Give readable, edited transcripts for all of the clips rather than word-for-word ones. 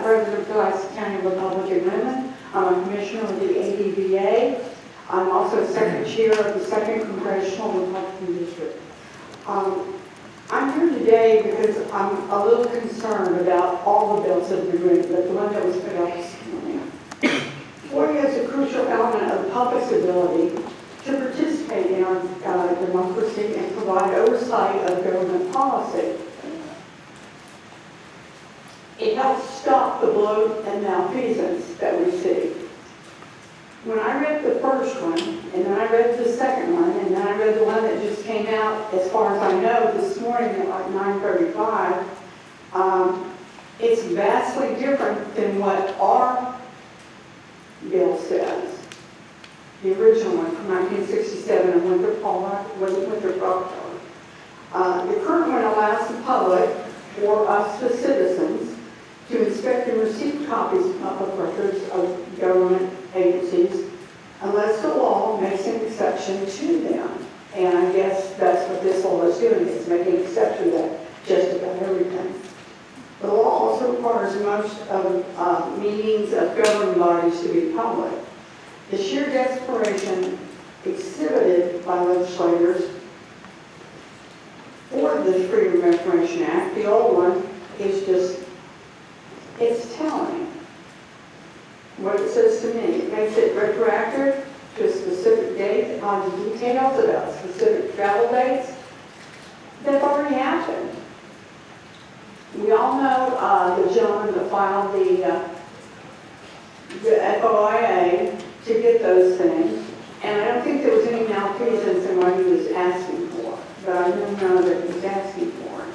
president of the Pulaski County Republican Women. I'm a commissioner of the ADVA. I'm also second chair of the 2nd Congressional Republican District. I'm here today because I'm a little concerned about all the bills that have been written, but the one that was put out this morning. FOIA is a crucial element of the public's ability to participate in our democracy and provide oversight of government policy. It helps stop the bloat and malfeasance that we see. When I read the first one, and then I read the second one, and then I read the one that just came out, as far as I know, this morning at like 9:35, it's vastly different than what our bill says. The original one from 1967 and Winthrop Rockefeller. The current one allows the public, or us the citizens, to inspect and receive copies of public records of government agencies unless the law makes an exception to them. And I guess that's what this law is doing, is making an exception to that just about everything. The law also requires most of meetings of governing bodies to be public. The sheer desperation exhibited by legislators for the Freedom of Information Act, the old one, is just, it's telling. What it says to me, it makes it retroactive to a specific date on the details about specific travel dates that have already happened. We all know the gentleman that filed the FOIA to get those things, and I don't think there was any malfeasance in what he was asking for, but I do know that he was asking for it.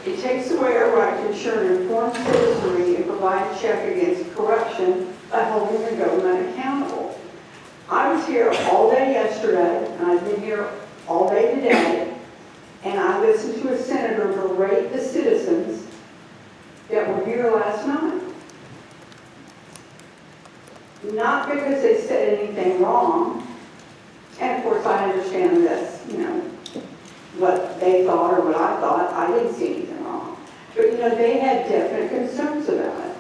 It takes away our right to ensure an informed citizenry and provide a check against corruption by holding the government accountable. I was here all day yesterday, and I've been here all day today, and I listened to a senator berate the citizens that were here last night. Not because they said anything wrong, and of course I understand this, what they thought or what I thought. I didn't see anything wrong. But they had definite concerns about it.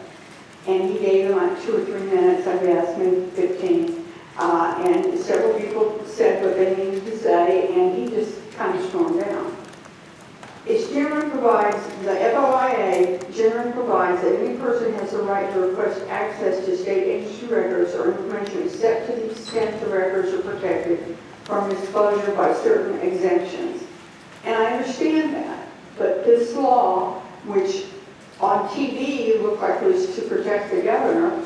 And he gave them like 2 or 3 minutes, I guess, maybe 15. And several people said what they needed to say, and he just kind of stormed down. The FOIA generally provides that any person has the right to request access to state agency records or information except to the extent the records are protected from disclosure by certain exemptions. And I understand that, but this law, which on TV looked like it was to protect the governor,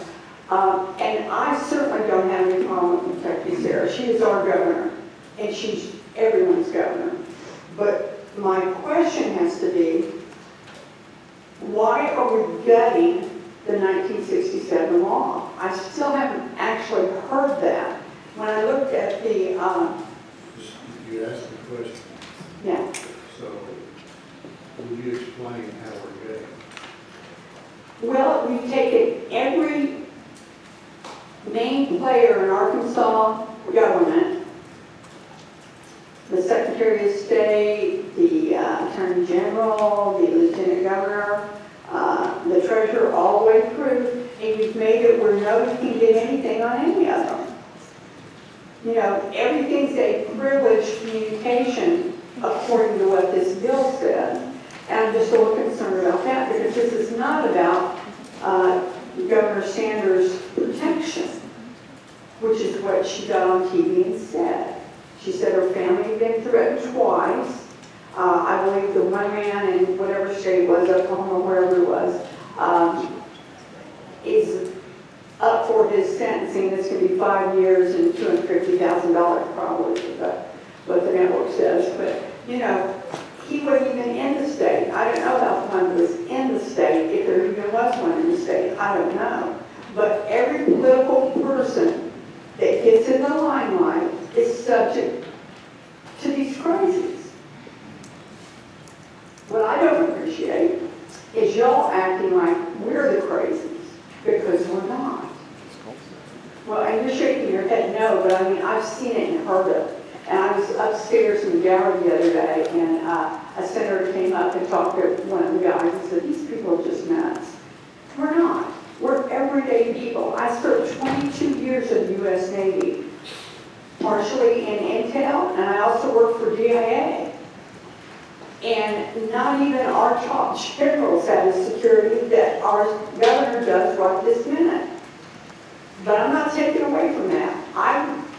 and I certainly don't have any problem with protecting Sarah. She is our governor, and she's everyone's governor. But my question has to be, why are we gutting the 1967 law? I still haven't actually heard that. When I looked at the... You asked the question. Yeah. So, would you explain how we're getting? Well, we've taken every main player in Arkansas government, the Secretary of State, the Attorney General, the Lieutenant Governor, the Treasurer, all the way through, and we've made it where nobody can get anything on any of them. Everything's a privileged communication according to what this bill said. And I'm just a little concerned about that because this is not about Governor Sanders' protection, which is what she got on TV and said. She said her family had been threatened twice. I believe the one man in whatever state it was, Oklahoma, wherever it was, is up for his sentencing. It's going to be 5 years and $250,000 probably, what the network says. But, he wasn't even in the state. I don't know about the one that was in the state, if there even was one in the state. I don't know. But every political person that gets in the limelight is subject to these crazies. What I don't appreciate is y'all acting like we're the crazies, because we're not. Well, and you're shaking your head no, but I mean, I've seen it and heard it. And I was upstairs in the gallery the other day, and a senator came up and talked to one of the guys and said, these people people are just nuts. We're not. We're everyday people. I served 22 years in the U.S. Navy, partially in intel, and I also worked for DIA. And not even our top generals have the security that our governor does right this minute. But I'm not taking away from that.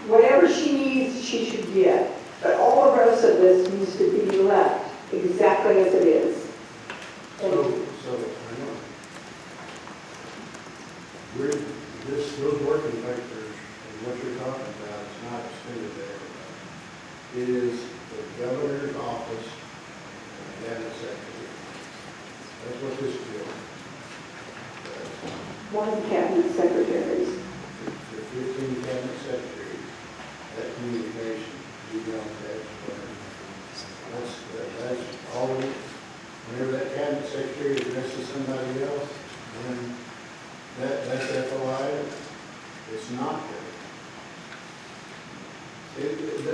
Whatever she needs, she should get. But all the rest of this needs to be left exactly as it is. So, those working papers and what you're talking about is not extended to everybody. It is the governor's office and the cabinet secretary. That's what this bill does. One cabinet secretaries. The 15 cabinet secretaries, that communication, you don't have, that's all, whenever that cabinet secretary addresses somebody else, then that's FOIA. It's not good.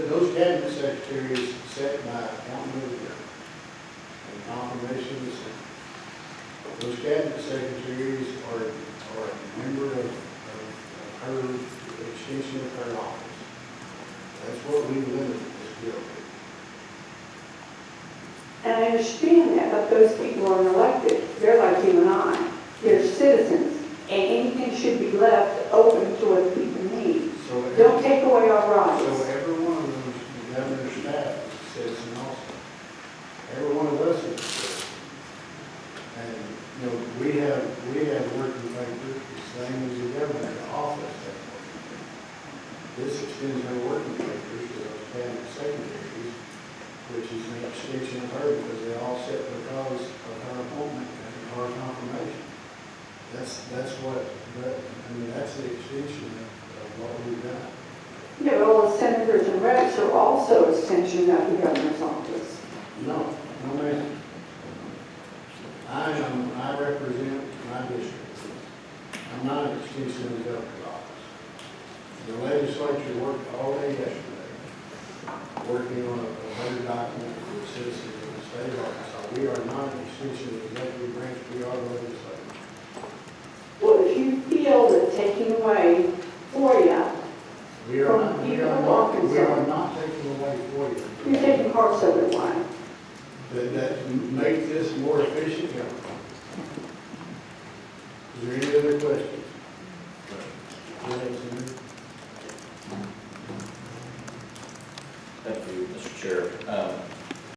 Those cabinet secretaries set by accountability and confirmation of the Senate. Those cabinet secretaries are a member of her extension of her office. That's what we limited this bill to. And I understand that, but those people are elected. They're like you and I. They're citizens. And anything should be left open to what the people need. Don't take away our rights. So every one of them, the governor's staff is a citizen also. Every one of us is a citizen. And, we have working papers the same as the governor's office has working papers. This extends her working papers to those cabinet secretaries, which is an extension of her because they all sit because of her appointment and her confirmation. That's the extension of what we've done. Yeah, but all the senators and reps are also extension of the governor's office. No, ma'am. I represent my district. I'm not an extension of the governor's office. The legislature worked all day yesterday, working on a better document for the citizens of the state of Arkansas. We are not an extension of the executive branch, we are the legislature. Well, if you feel that taking away FOIA We are not taking away FOIA. you're taking parts of it away. That make this more efficient government. Is there any other questions? Go ahead, Senator. Thank you, Mr. Chair.